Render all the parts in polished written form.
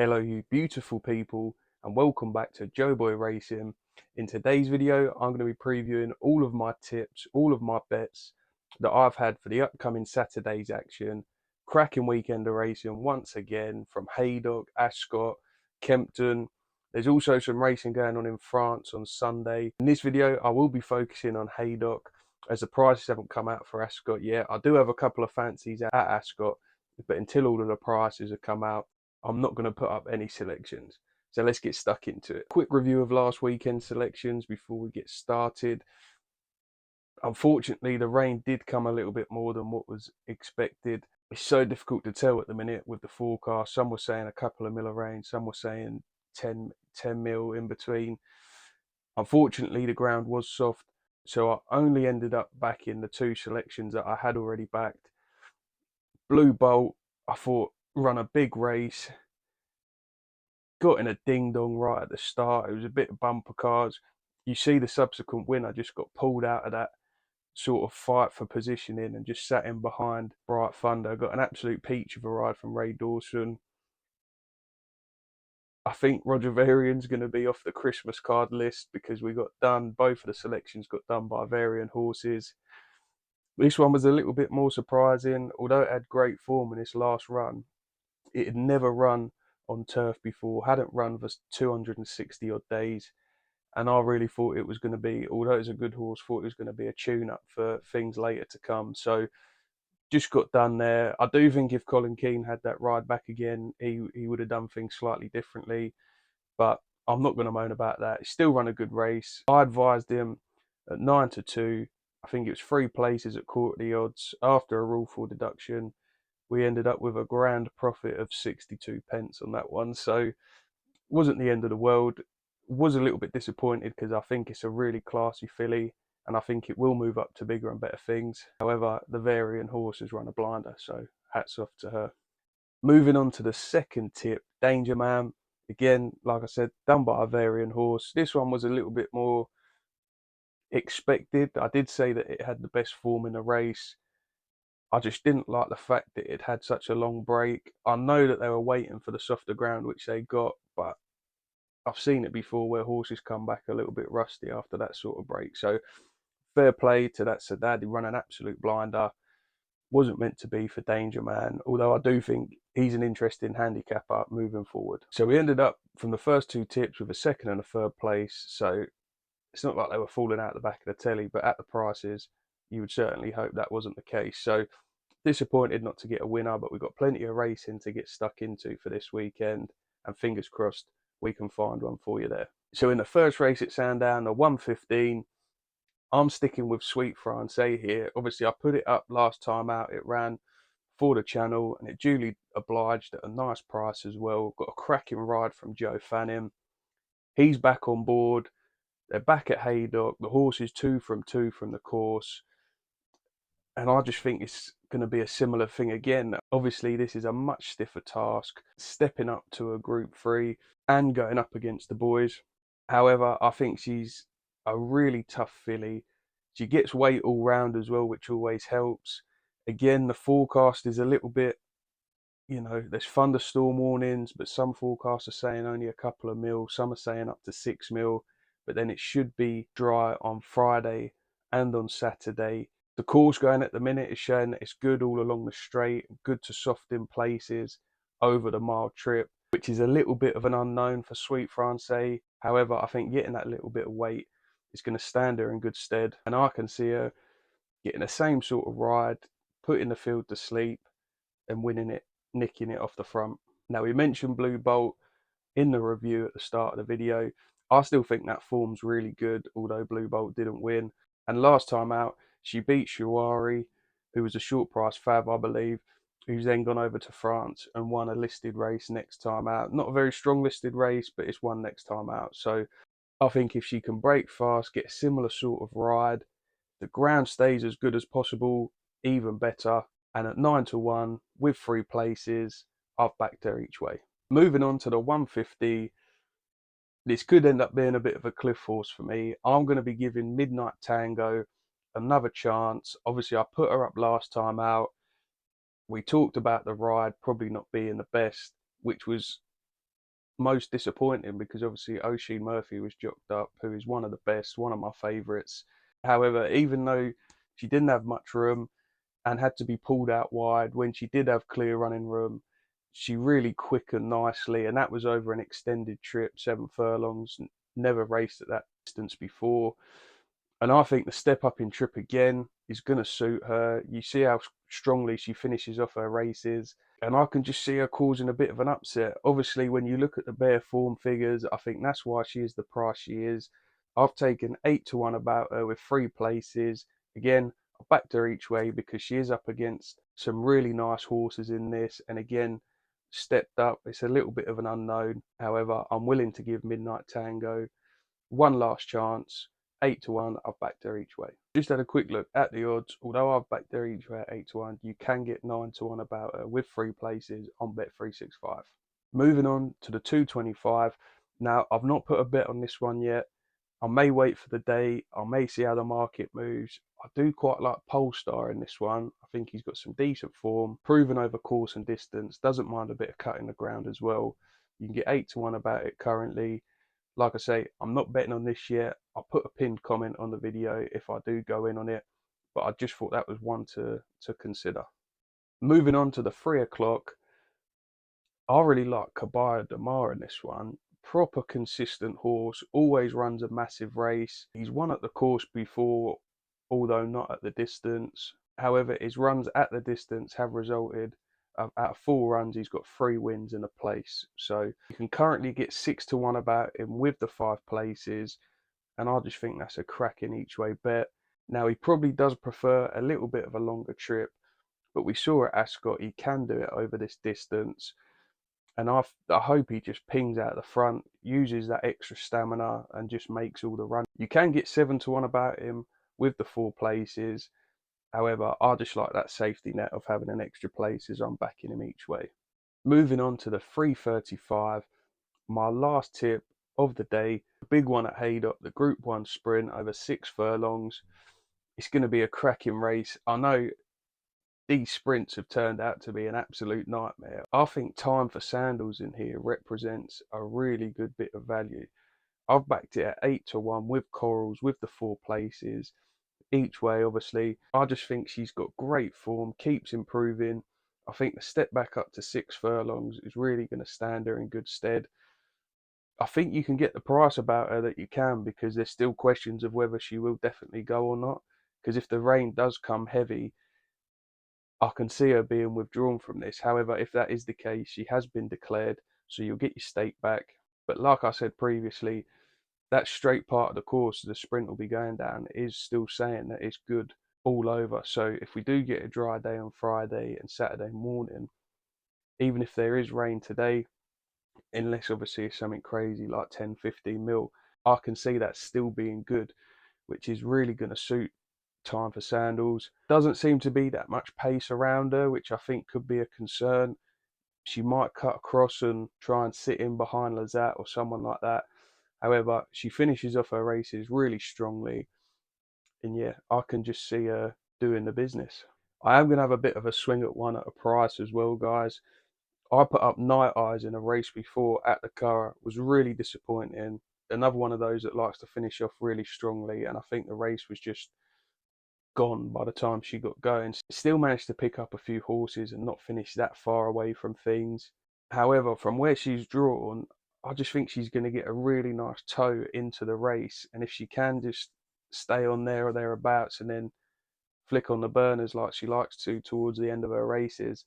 Hello you beautiful people and welcome back to Joeboy Racing. In today's video I'm going to be previewing all of my tips, all of my bets that I've had for the upcoming Saturday's action. Cracking weekend of racing once again from Haydock, Ascot, Kempton. There's also some racing going on in France on Sunday. In this video I will be focusing on Haydock as the prices haven't come out for Ascot yet. I do have a couple of fancies at Ascot, but until all of the prices have come out I'm not going to put up any selections. So let's get stuck into it. Quick review of last weekend's selections before we get started. Unfortunately, the rain did come a little bit more than what was expected. It's so difficult to tell at the minute with the forecast. Some were saying a couple of mil of rain, some were saying 10 mil in between. Unfortunately, the ground was soft, so I only ended up backing the two selections that I had already backed. Blue Bolt, I thought, run a big race. Got in a ding dong right at the start. It was a bit of bumper cars. You see the subsequent winner just got pulled out of that sort of fight for positioning and just sat in behind Bright Thunder. Got an absolute peach of a ride from Ray Dawson. I think Roger Varian's going to be off the Christmas card list because we got done, both of the selections got done by Varian horses. This one was a little bit more surprising, although it had great form in its last run. It had never run on turf before, hadn't run for 260 odd days, and I really thought it was going to be, although it's a good horse, thought it was going to be a tune-up for things later to come. So just got done there. I do think if Colin Keane had that ride back again, he would have done things slightly differently, but I'm not going to moan about that. He still run a good race. I advised him at 9-2. I think it was 3 places at quarterly odds. After a rule for deduction, we ended up with a grand profit of 62 pence on that one. So wasn't the end of the world. Was a little bit disappointed because I think it's a really classy filly and I think it will move up to bigger and better things. However, the Varian horse has run a blinder, so hats off to her. Moving on to the second tip, Danger Man. Again, like I said, done by a Varian horse. This one was a little bit more expected. I did say that it had the best form in the race. I just didn't like the fact that it had such a long break. I know that they were waiting for the softer ground, which they got, but I've seen it before where horses come back a little bit rusty after that sort of break. So fair play to that Saddad. He run an absolute blinder. Wasn't meant to be for Danger Man, although I do think he's an interesting handicapper moving forward. So we ended up from the first 2 tips with a second and a third place. So it's not like they were falling out the back of the telly, but at the prices, you would certainly hope that wasn't the case. So disappointed not to get a winner, but we've got plenty of racing to get stuck into for this weekend, and fingers crossed we can find one for you there. So in the first race at Sandown, the 115, I'm sticking with Sweet Francaise here. Obviously, I put it up last time out. It ran for the channel, and it duly obliged at a nice price as well. Got a cracking ride from Joe Fanning. He's back on board. They're back at Haydock. The horse is 2 from 2 from the course. And I just think it's going to be a similar thing again. Obviously, this is a much stiffer task, stepping up to a Group 3 and going up against the boys. However, I think she's a really tough filly. She gets weight all round as well, which always helps. Again, the forecast is a little bit, there's thunderstorm warnings, but some forecasts are saying only a couple of mil, some are saying up to 6 mil, but then it should be dry on Friday and on Saturday. The course going at the minute is showing that it's good all along the straight, good to soft in places over the mile trip, which is a little bit of an unknown for Sweet Francaise. However, I think getting that little bit of weight is going to stand her in good stead, and I can see her getting the same sort of ride, putting the field to sleep and winning it, nicking it off the front. Now, we mentioned Blue Bolt in the review at the start of the video. I still think that form's really good, although Blue Bolt didn't win. And last time out, she beat Shuari, who was a short price fab, I believe, who's then gone over to France and won a listed race next time out. Not a very strong listed race, but it's one next time out. So I think if she can break fast, get a similar sort of ride, the ground stays as good as possible, even better. And at 9-1 with 3 places, I've backed her each way. Moving on to the 150, this could end up being a bit of a cliff horse for me. I'm going to be giving Midnight Tango another chance. Obviously, I put her up last time out. We talked about the ride probably not being the best, which was most disappointing because obviously O'Shea Murphy was jocked up, who is one of the best, one of my favourites. However, even though she didn't have much room and had to be pulled out wide, when she did have clear running room, she really quickened nicely, and that was over an extended trip, 7 furlongs. Never raced at that distance before. And I think the step up in trip again is going to suit her. You see how strongly she finishes off her races, and I can just see her causing a bit of an upset. Obviously, when you look at the bare form figures, I think that's why she is the price she is. I've taken 8-1 about her with 3 places. Again, I backed her each way because she is up against some really nice horses in this, and again, stepped up. It's a little bit of an unknown. However, I'm willing to give Midnight Tango one last chance. 8-1, I've backed her each way. Just had a quick look at the odds. Although I've backed her each way at 8-1, you can get 9-1 about her with 3 places on Bet365. Moving on to the 225. Now, I've not put a bet on this one yet. I may wait for the day. I may see how the market moves. I do quite like Polestar in this one. I think he's got some decent form, proven over course and distance, doesn't mind a bit of cutting the ground as well. You can get 8-1 about it currently. Like I say, I'm not betting on this yet. I'll put a pinned comment on the video if I do go in on it, but I just thought that was one to consider. Moving on to the 3 o'clock, I really like Caballo De Mar in this one. Proper consistent horse, always runs a massive race. He's won at the course before, although not at the distance. However, his runs at the distance have resulted out of 4 runs, he's got 3 wins and a place. So you can currently get 6-1 about him with the 5 places, and I just think that's a cracking each way bet. Now, he probably does prefer a little bit of a longer trip, but we saw at Ascot he can do it over this distance. And I hope he just pings out the front, uses that extra stamina, and just makes all the run. You can get 7-1 about him with the 4 places. However, I just like that safety net of having an extra place as I'm backing him each way. Moving on to the 335, my last tip of the day, the big one at Haydock, the Group 1 sprint over 6 furlongs. It's going to be a cracking race. I know these sprints have turned out to be an absolute nightmare. I think Time for Sandals in here represents a really good bit of value. I've backed it at 8-1 with Corals, with the 4 places. Each way, obviously. I just think she's got great form, keeps improving. I think the step back up to 6 furlongs is really going to stand her in good stead. I think you can get the price about her that you can, because there's still questions of whether she will definitely go or not. Because if the rain does come heavy, I can see her being withdrawn from this. However, if that is the case, she has been declared, so you'll get your stake back. But like I said previously, that straight part of the course the sprint will be going down is still saying that it's good all over. So if we do get a dry day on Friday and Saturday morning, even if there is rain today, unless obviously it's something crazy like 10-15 mil, I can see that still being good, which is really going to suit Time for Sandals. Doesn't seem to be that much pace around her, which I think could be a concern. She might cut across and try and sit in behind Lazat or someone like that. However, she finishes off her races really strongly, and yeah, I can just see her doing the business. I am going to have a bit of a swing at one at a price as well, guys. I put up Nighteyes in a race before at the Curragh, was really disappointing. Another one of those that likes to finish off really strongly, and I think the race was just gone by the time she got going. Still managed to pick up a few horses and not finish that far away from things. However, from where she's drawn, I just think she's going to get a really nice toe into the race. And if she can just stay on there or thereabouts and then flick on the burners like she likes to towards the end of her races,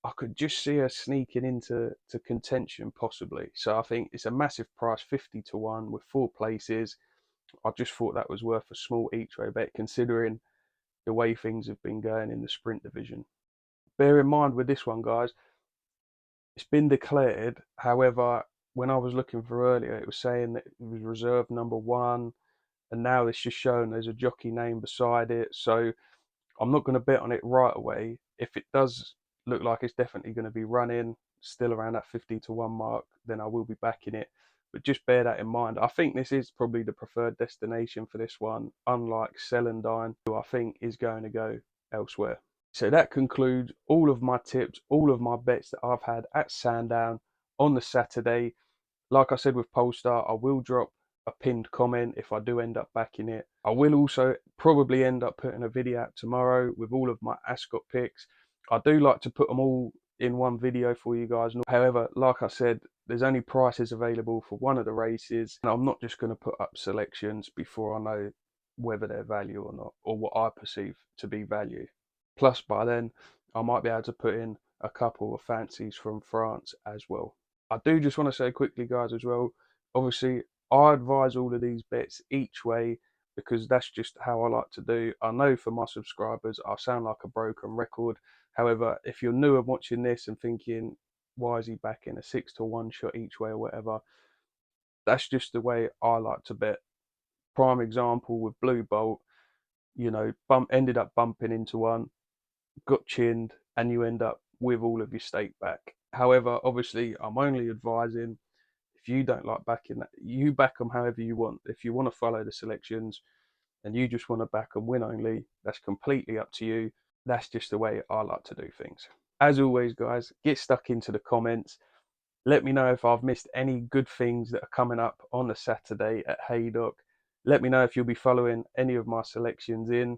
I could just see her sneaking into contention possibly. So I think it's a massive price, 50-1 with 4 places. I just thought that was worth a small each way bet considering the way things have been going in the sprint division. Bear in mind with this one, guys, it's been declared. However, when I was looking for earlier, it was saying that it was reserved number 1, and now it's just showing there's a jockey name beside it. So I'm not going to bet on it right away. If it does look like it's definitely going to be running, still around that 50-1 mark, then I will be backing it. But just bear that in mind. I think this is probably the preferred destination for this one, unlike Celandine, who I think is going to go elsewhere. So that concludes all of my tips, all of my bets that I've had at Sandown on the Saturday. Like I said with Polestar, I will drop a pinned comment if I do end up backing it. I will also probably end up putting a video out tomorrow with all of my Ascot picks. I do like to put them all in one video for you guys. However, like I said, there's only prices available for one of the races, and I'm not just going to put up selections before I know whether they're value or not, or what I perceive to be value. Plus, by then, I might be able to put in a couple of fancies from France as well. I do just want to say quickly, guys, as well, obviously, I advise all of these bets each way because that's just how I like to do. I know for my subscribers, I sound like a broken record. However, if you're new and watching this and thinking, why is he backing a 6-1 shot each way or whatever, that's just the way I like to bet. Prime example with Blue Bolt, you know, ended up bumping into one, got chinned, and you end up with all of your stake back. However, obviously, I'm only advising if you don't like backing that, you back them however you want. If you want to follow the selections and you just want to back and win only, that's completely up to you. That's just the way I like to do things. As always, guys, get stuck into the comments. Let me know if I've missed any good things that are coming up on the Saturday at Haydock. Let me know if you'll be following any of my selections in.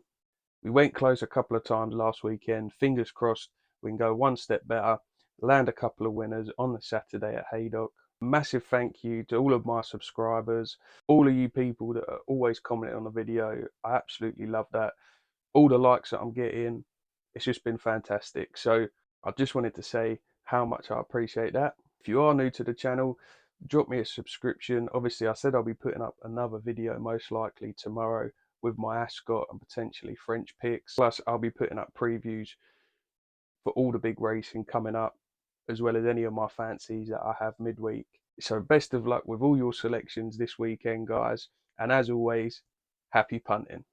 We went close a couple of times last weekend. Fingers crossed we can go one step better, land a couple of winners on the Saturday at Haydock. Massive thank you to all of my subscribers, all of you people that are always commenting on the video. I absolutely love that. All the likes that I'm getting, it's just been fantastic. So I just wanted to say how much I appreciate that. If you are new to the channel, drop me a subscription. Obviously, I said I'll be putting up another video most likely tomorrow with my Ascot and potentially French picks. Plus, I'll be putting up previews for all the big racing coming up, as well as any of my fancies that I have midweek. So best of luck with all your selections this weekend, guys. And as always, happy punting.